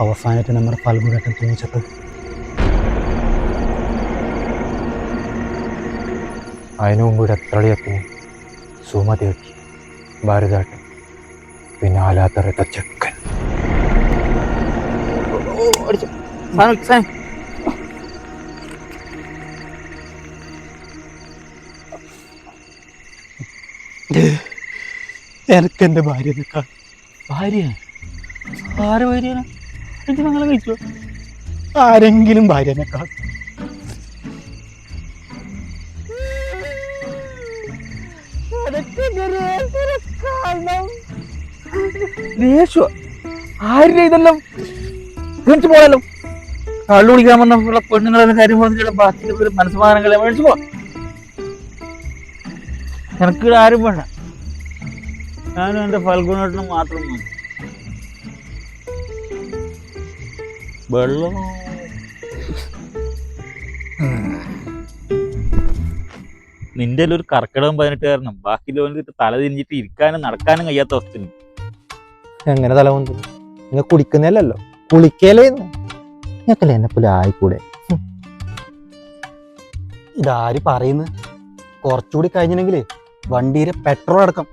അവസാനമായിട്ട് നമ്മുടെ ഫൽഗുനേട്ടൻ തൂങ്ങിച്ചത്. അതിനു മുമ്പ് ഇവിടെ എത്രളിയത്തിന് സുമതി വെക്കി ഭാരതാട്ടൻ പിന്നെ ആലാത്തറ ചെക്കൻ. എനക്കെന്റെ ഭാര്യ നിൽക്കാം. ഭാര്യ ആരെ ഭാര്യയാണ്? ഞങ്ങളെ കഴിച്ചോ? ആരെങ്കിലും ഭാര്യനെക്കാൾ ദേഷ്യോ ആരുടെ ഇതെല്ലാം മേടിച്ചു പോകാലോ. കള്ളു കുടിക്കാൻ വന്ന പെണ്ണുങ്ങളെ കാര്യം പറഞ്ഞിട്ട് ബാക്കി മനസ്സമാധാനങ്ങളെ മേടിച്ചു പോവാം. എനിക്കിവിടെ ആരും വേണ്ട, ഞാനും എൻ്റെ ഫൽഗുനേട്ടനും മാത്രം മതി. വെള്ളം നിന്റെ ഒരു കർക്കിടകം 18 കാരണം ബാക്കി തല തിരിഞ്ഞിട്ട് ഇരിക്കാനും നടക്കാനും കഴിയാത്ത അവസ്ഥ. എങ്ങനെ തല വന്നു? നിങ്ങൾ കുടിക്കുന്നല്ലോ, കുളിക്കലേന്ന് നിങ്ങൾക്കല്ലേ എന്നെ പോലെ ആയിക്കൂടെ? ഇതാര് പറയുന്നു? കുറച്ചുകൂടി കഴിഞ്ഞിട്ടുണ്ടെങ്കിൽ വണ്ടിയിലെ പെട്രോൾ അടക്കം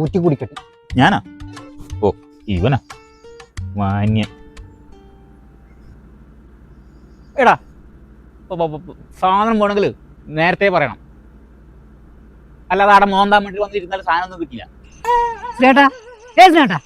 ഊറ്റി കുടിക്കട്ടെ. ഞാനാ? ഓ ഇവനാ മാന്യൻ. എടാ സാധനം പോണെങ്കിൽ നേരത്തെ പറയണം, അല്ലാതെ അവിടെ മോന്താൻ വേണ്ടി വന്നിരുന്നാലും സാധനം ഒന്നും കിട്ടില്ല. സ്നേട്ടാ, സ്നേട്ടാ